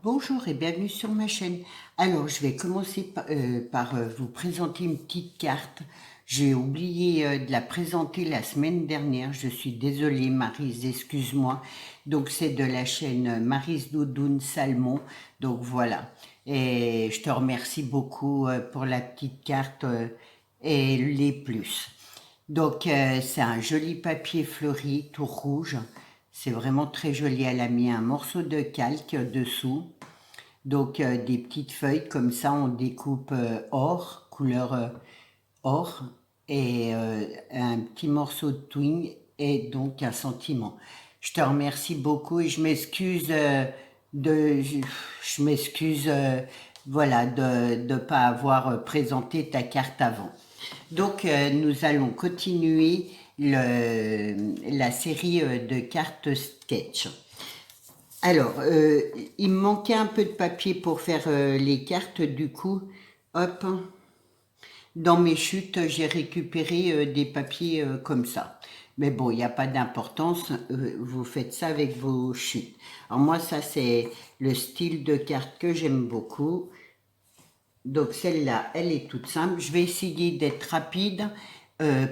Bonjour et bienvenue sur ma chaîne. Alors, je vais commencer par vous présenter une petite carte. J'ai oublié de la présenter la semaine dernière. Je suis désolée, Maryse, excuse-moi. Donc, c'est de la chaîne Maryse Doudoune Salmon. Donc, voilà. Et je te remercie beaucoup pour la petite carte et les plus. Donc, c'est un joli papier fleuri, tout rouge. C'est vraiment très joli. Elle a mis un morceau de calque dessous. Donc, des petites feuilles comme ça, on découpe or, couleur or, et un petit morceau de twine et donc un sentiment. Je te remercie beaucoup et je m'excuse je m'excuse voilà de ne pas avoir présenté ta carte avant. Donc, nous allons continuer la série de cartes sketch. Alors, il me manquait un peu de papier pour faire les cartes, du coup, hop, dans mes chutes, j'ai récupéré des papiers comme ça. Mais bon, il n'y a pas d'importance, vous faites ça avec vos chutes. Alors moi, ça c'est le style de carte que j'aime beaucoup. Donc celle-là, elle est toute simple. Je vais essayer d'être rapide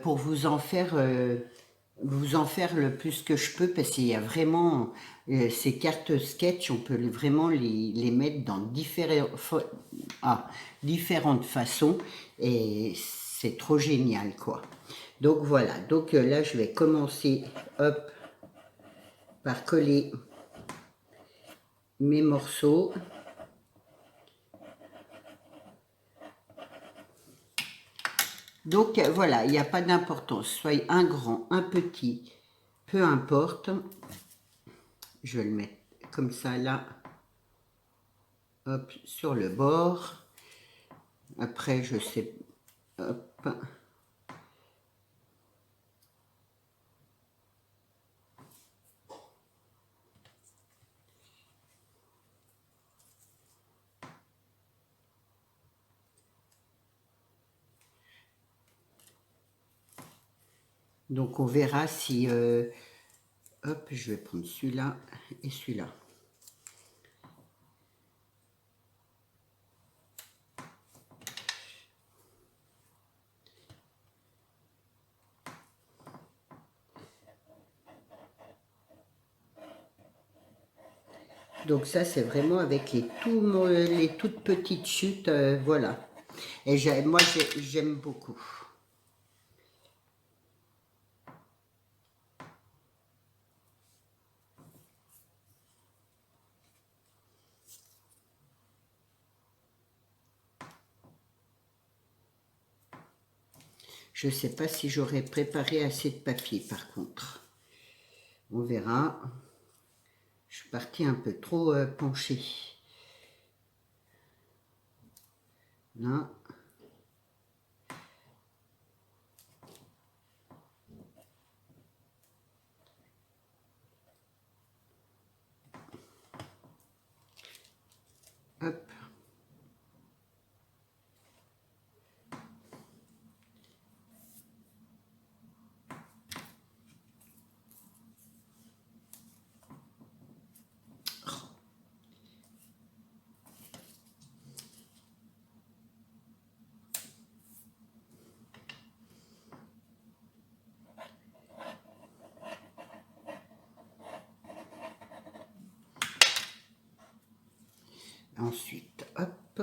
pour vous en faire le plus que je peux parce qu'il y a vraiment ces cartes sketch, on peut vraiment les mettre dans différentes façons et c'est trop génial quoi. Donc voilà, donc là je vais commencer hop par coller mes morceaux. Donc voilà, il n'y a pas d'importance, soit un grand, un petit, peu importe. Je vais le mettre comme ça là, hop, sur le bord. Après, je sais, hop. Donc on verra si, hop, je vais prendre celui-là et celui-là. Donc ça, c'est vraiment avec les toutes petites chutes, voilà. Et moi, j'aime beaucoup. Je ne sais pas si j'aurais préparé assez de papier, par contre. On verra. Je suis partie un peu trop penchée. Là. Hop. Ensuite, hop.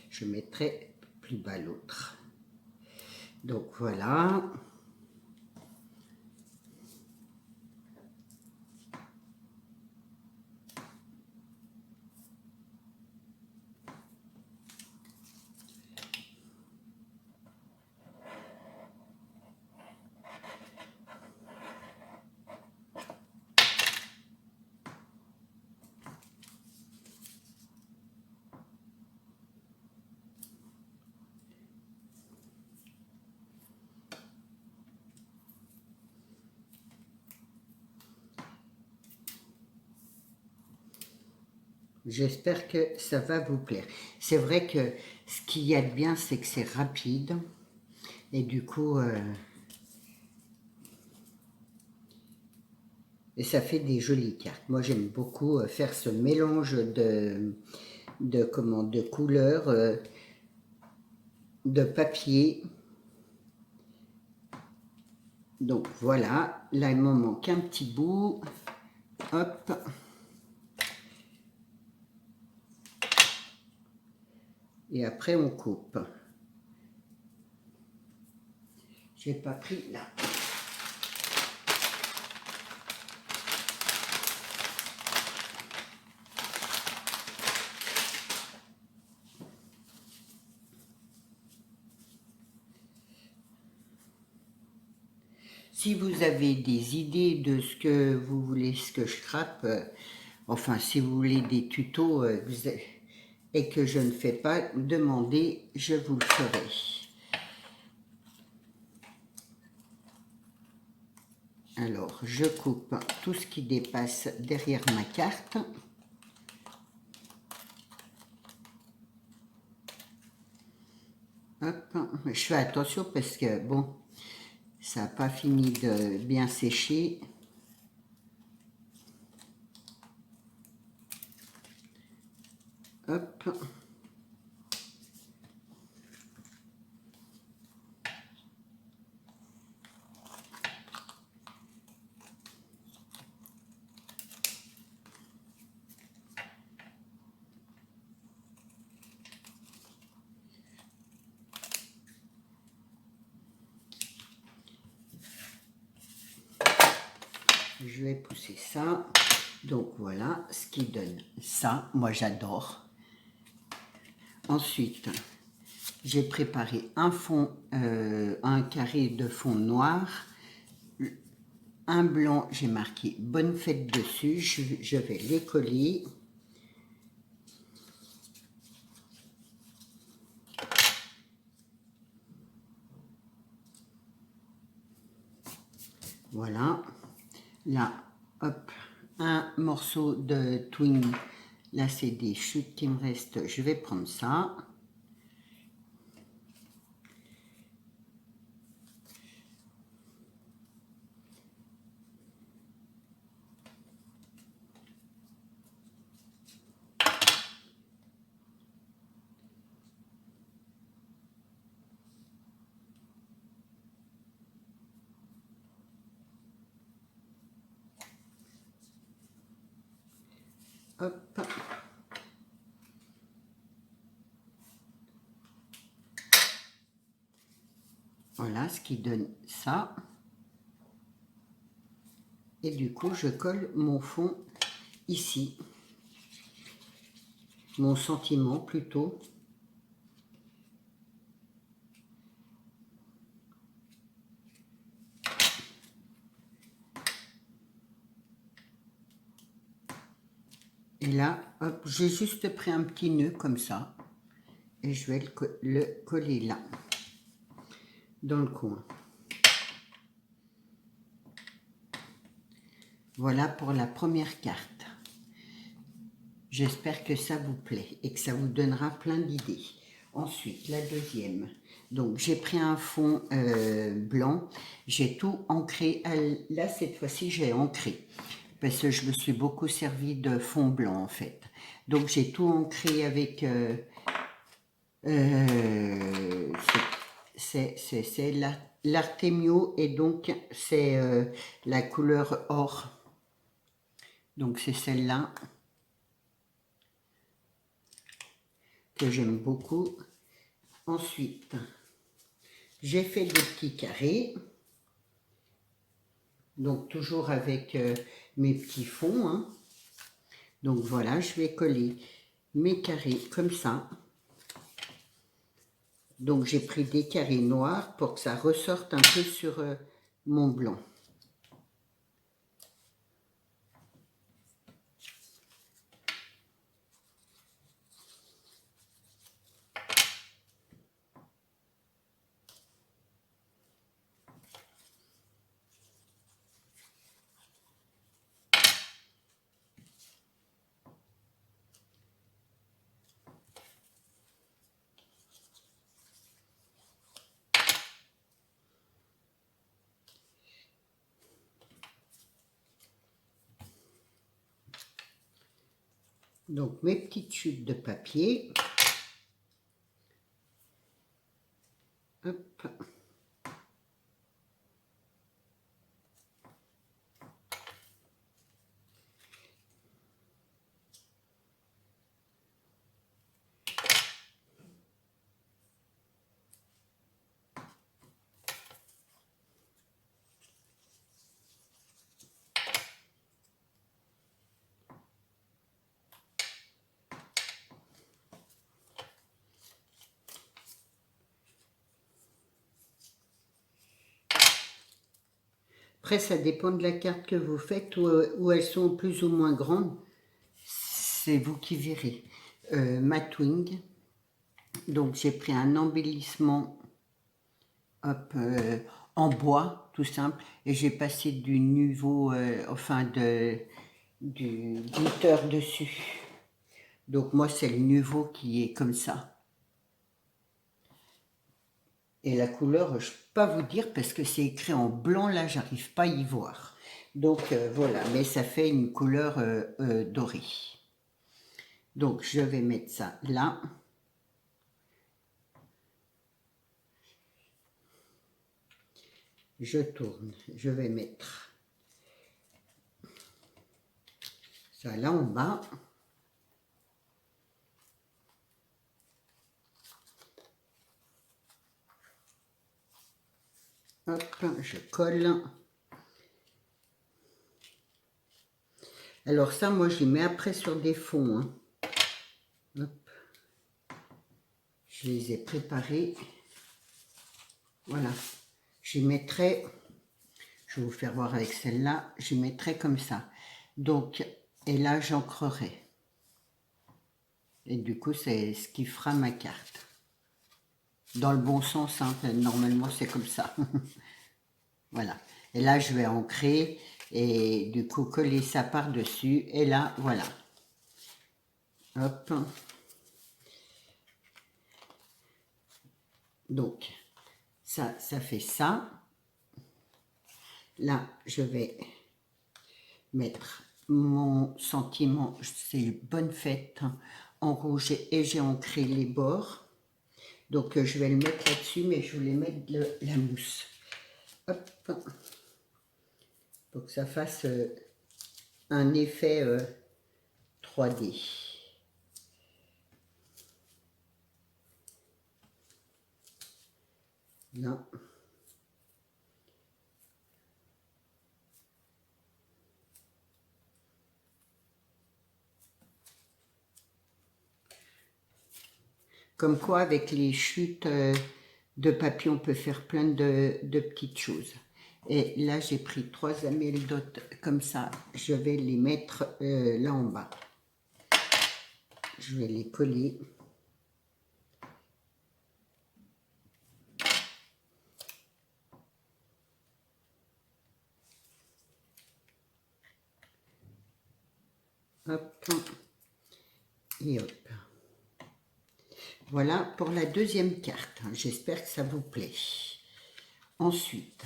Je mettrai plus bas l'autre. Donc voilà. J'espère que ça va vous plaire. C'est vrai que ce qu'il y a de bien, c'est que c'est rapide. Et du coup, et ça fait des jolies cartes. Moi, j'aime beaucoup faire ce mélange de couleurs, de papier. Donc voilà, là il me manque un petit bout. Hop. Et après on coupe. J'ai pas pris là. Si vous avez des idées de ce que vous voulez, ce que je crappe, enfin si vous voulez des tutos et que je ne fais pas, demandez, je vous le ferai. Alors, je coupe tout ce qui dépasse derrière ma carte. Hop, je fais attention parce que, bon, ça n'a pas fini de bien sécher. Hop. Je vais pousser ça. Donc voilà ce qui donne ça. Moi j'adore. Ensuite, j'ai préparé un fond, un carré de fond noir. Un blanc, j'ai marqué bonne fête dessus. Je vais les coller. Voilà. Là, hop, un morceau de twine. Là, c'est des chutes qui me restent. Je vais prendre ça. Hop. Voilà ce qui donne ça. Et du coup, je colle mon fond ici. Mon sentiment plutôt. Et là, hop, j'ai juste pris un petit nœud comme ça. Et je vais le coller là, dans le coin. Voilà pour la première carte. J'espère que ça vous plaît et que ça vous donnera plein d'idées. Ensuite, la deuxième. Donc, j'ai pris un fond blanc. J'ai tout ancré. Là, cette fois-ci, j'ai ancré. Parce que je me suis beaucoup servi de fond blanc, en fait. Donc, j'ai tout ancré avec... c'est l'Artemio et donc c'est la couleur or. Donc, c'est celle-là que j'aime beaucoup. Ensuite, j'ai fait des petits carrés. Donc, toujours avec mes petits fonds. Hein. Donc, voilà, je vais coller mes carrés comme ça. Donc, j'ai pris des carrés noirs pour que ça ressorte un peu sur mon blanc. Donc mes petites chutes de papier. Hop. Après, ça dépend de la carte que vous faites, où elles sont plus ou moins grandes. C'est vous qui verrez. Matwing. Donc, j'ai pris un embellissement hop, en bois, tout simple. Et j'ai passé du niveau, du glitter dessus. Donc, moi, c'est le niveau qui est comme ça. Et la couleur, je ne peux pas vous dire parce que c'est écrit en blanc, là, j'arrive pas à y voir. Donc voilà, mais ça fait une couleur dorée. Donc je vais mettre ça là. Je tourne, je vais mettre ça là en bas. Hop, je colle. Alors ça, moi, je les mets après sur des fonds. Hein. Hop. Je les ai préparés. Voilà. Je les mettrai, je vais vous faire voir avec celle-là, je les mettrai comme ça. Donc, et là, j'ancrerai. Et du coup, c'est ce qui fera ma carte. Dans le bon sens, hein, normalement, c'est comme ça. Voilà. Et là, je vais ancrer et du coup, coller ça par-dessus. Et là, voilà. Hop. Donc, ça fait ça. Là, je vais mettre mon sentiment, c'est bonne fête, hein, en rouge et j'ai ancré les bords. Donc, je vais le mettre là-dessus, mais je voulais mettre la mousse. Hop. Pour que ça fasse un effet 3D. Là. Comme quoi, avec les chutes de papier, on peut faire plein de petites choses. Et là, j'ai pris 3 amélidotes comme ça. Je vais les mettre là en bas. Je vais les coller. Hop. Et hop. Voilà pour la deuxième carte. J'espère que ça vous plaît. Ensuite,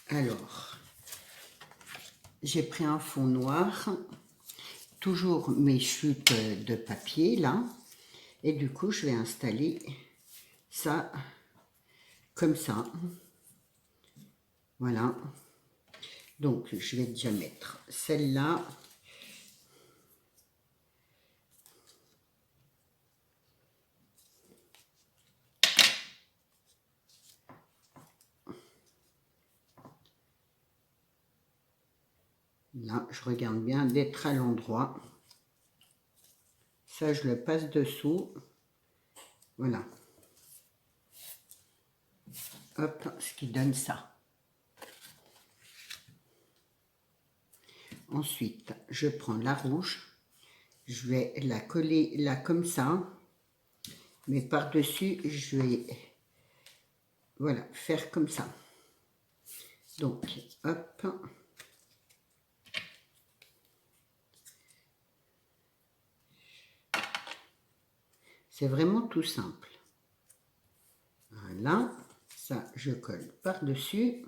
alors, j'ai pris un fond noir, toujours mes chutes de papier là, et du coup, je vais installer ça comme ça. Voilà. Donc, je vais déjà mettre celle-là. Là, je regarde bien d'être à l'endroit. Ça, je le passe dessous. Voilà. Hop, ce qui donne ça. Ensuite, je prends la rouge. Je vais la coller là comme ça. Mais par-dessus, je vais voilà, faire comme ça. Donc, hop. C'est vraiment tout simple. Voilà, ça je colle par-dessus.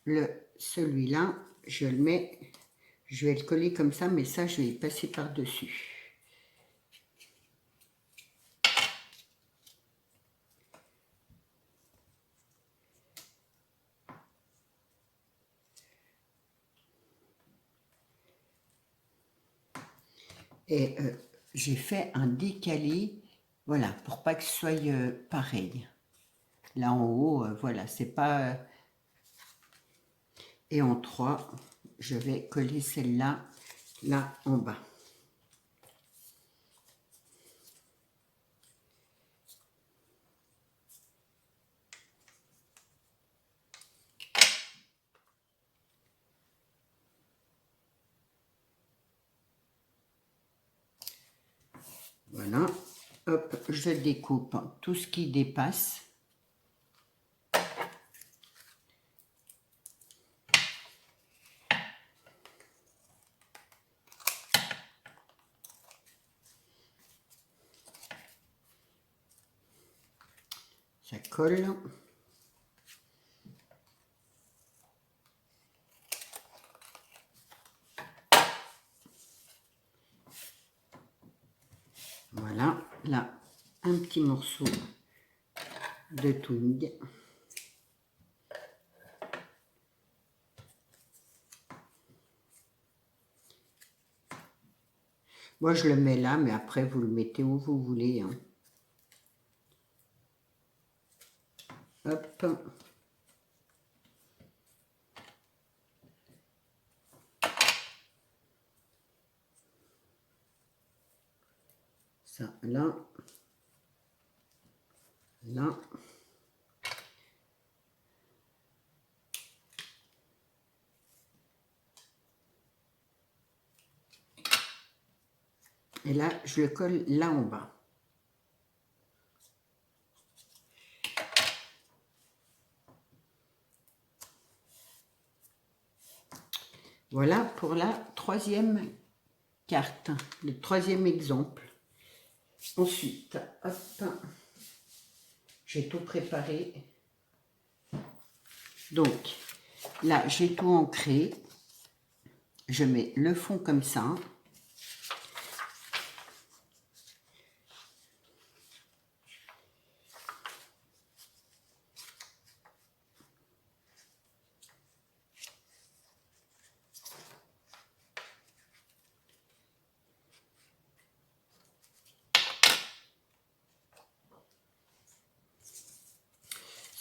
celui-là, je le mets, je vais le coller comme ça, mais ça, je vais y passer par-dessus. Et j'ai fait un décalé, voilà, pour pas que ce soit pareil. Là en haut, voilà, c'est pas... et en 3, je vais coller celle-là, là en bas. Voilà, hop, je découpe tout ce qui dépasse. Ça colle. Voilà, là, un petit morceau de twig. Moi, je le mets là, mais après, vous le mettez où vous voulez. Hein. Hop. Ça, là. Là. Et là, je le colle là en bas. Voilà pour la troisième carte, le troisième exemple. Ensuite, hop, j'ai tout préparé. Donc, là, j'ai tout ancré. Je mets le fond comme ça.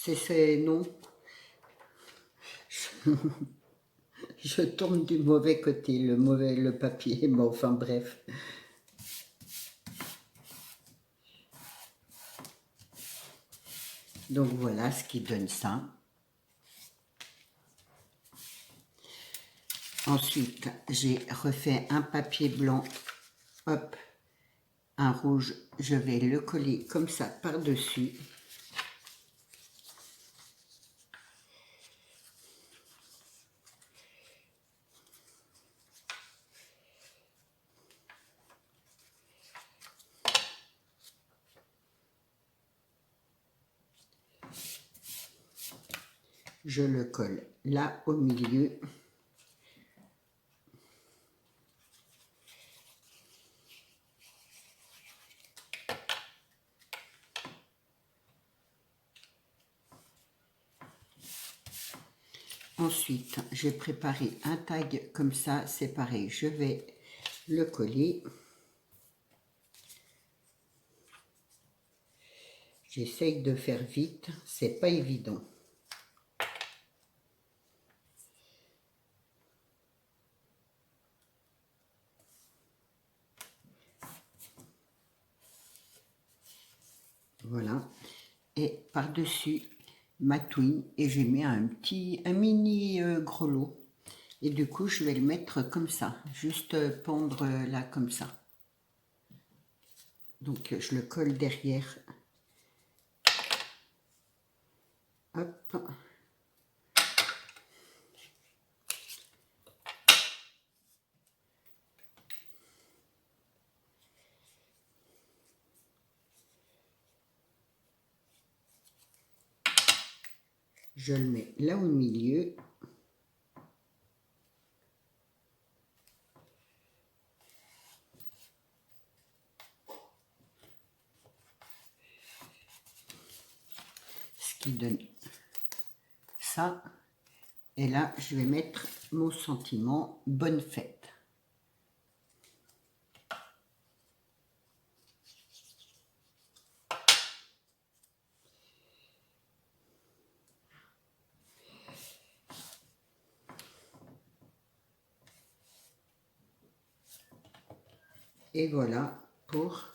C'est non. Je tourne du mauvais côté, le papier, mais enfin bref. Donc voilà ce qui donne ça. Ensuite, j'ai refait un papier blanc, hop, un rouge, je vais le coller comme ça par-dessus. Je le colle là au milieu. Ensuite, j'ai préparé un tag comme ça, c'est pareil, je vais le coller. J'essaye de faire vite, c'est pas évident. Voilà. Et par-dessus ma twine, et j'ai mis un mini grelot. Et du coup, je vais le mettre comme ça, juste pendre là comme ça. Donc, je le colle derrière. Hop. Je le mets là au milieu. qui donne ça. Et là, je vais mettre mon sentiment bonne fête. Et voilà pour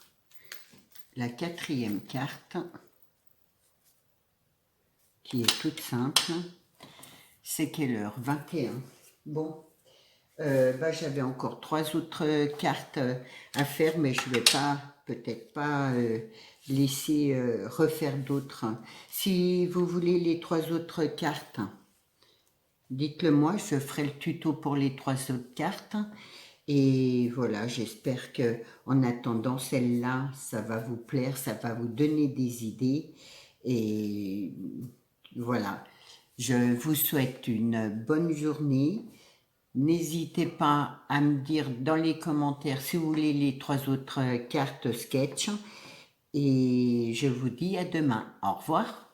la 4e carte, qui est toute simple. C'est quelle heure? 21. Bon, j'avais encore 3 autres cartes à faire, mais je vais pas, peut-être pas laisser refaire d'autres. Si vous voulez les 3 autres cartes, dites-le moi, je ferai le tuto pour les 3 autres cartes. Et voilà, j'espère que en attendant celle-là, ça va vous plaire, ça va vous donner des idées. Et voilà, je vous souhaite une bonne journée. N'hésitez pas à me dire dans les commentaires si vous voulez les 3 autres cartes sketch. Et je vous dis à demain. Au revoir.